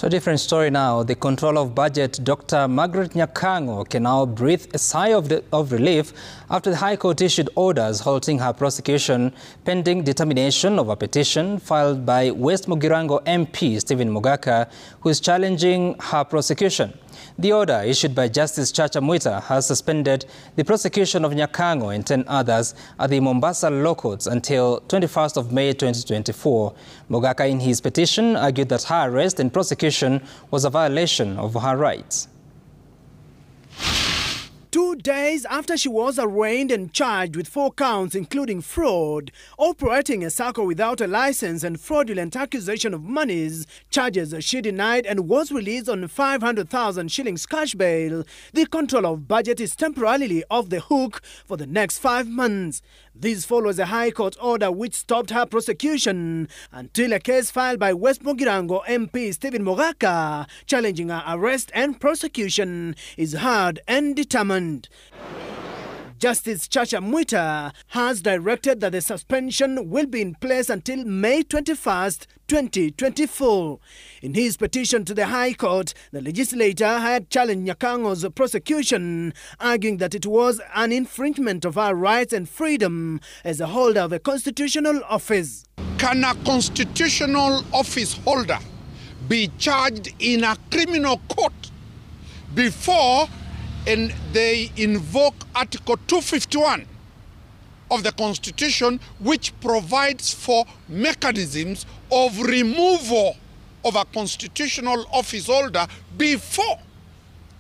To a different story now, the Controller of Budget, Dr. Margaret Nyakang'o, can now breathe a sigh of relief after the High Court issued orders halting her prosecution pending determination of a petition filed by West Mugirango MP Stephen Mogaka, who is challenging her prosecution. The order issued by Justice Chacha Mwita has suspended the prosecution of Nyakang'o and 10 others at the Mombasa Law Courts until 21st of May 2024. Mogaka, in his petition, argued that her arrest and prosecution was a violation of her rights. 2 days after she was arraigned and charged with 4 counts, including fraud, operating a circle without a license, and fraudulent accusation of monies, charges she denied and was released on 500,000 shillings cash bail, the Controller of Budget is temporarily off the hook for the next 5 months. This follows a High Court order which stopped her prosecution until a case filed by West Mugirango MP Stephen Mogaka challenging her arrest and prosecution is heard and determined. Justice Chacha Mwita has directed that the suspension will be in place until May 21st, 2024. In his petition to the High Court, the legislator had challenged Nyakang'o's prosecution, arguing that it was an infringement of her rights and freedom as a holder of a constitutional office. Can a constitutional office holder be charged in a criminal court before and they invoke Article 251 of the Constitution, which provides for mechanisms of removal of a constitutional office holder before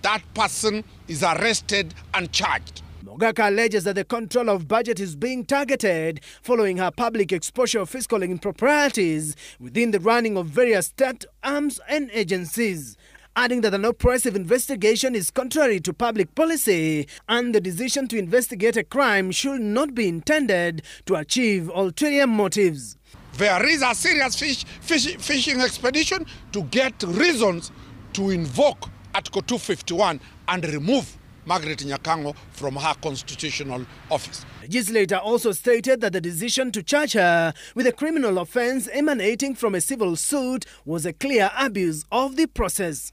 that person is arrested and charged? Mogaka alleges that the Controller of Budget is being targeted following her public exposure of fiscal improprieties within the running of various state arms and agencies, adding that an oppressive investigation is contrary to public policy and the decision to investigate a crime should not be intended to achieve ulterior motives. There is a serious fishing expedition to get reasons to invoke Article 251 and remove Margaret Nyakang'o from her constitutional office. The legislator also stated that the decision to charge her with a criminal offense emanating from a civil suit was a clear abuse of the process.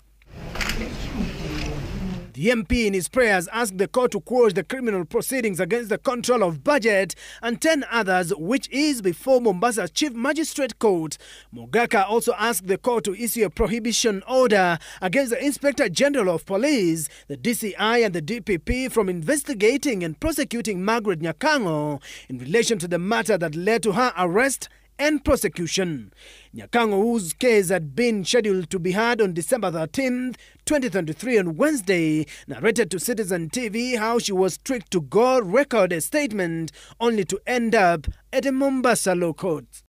The MP in his prayers asked the court to quash the criminal proceedings against the Controller of Budget and 10 others, which is before Mombasa Chief Magistrate Court. Mogaka also asked the court to issue a prohibition order against the Inspector General of Police, the DCI and the DPP from investigating and prosecuting Margaret Nyakang'o in relation to the matter that led to her arrest and prosecution. Nyakang'o, whose case had been scheduled to be heard on December 13, 2023 on Wednesday, narrated to Citizen TV how she was tricked to go record a statement only to end up at a Mombasa Law Courts.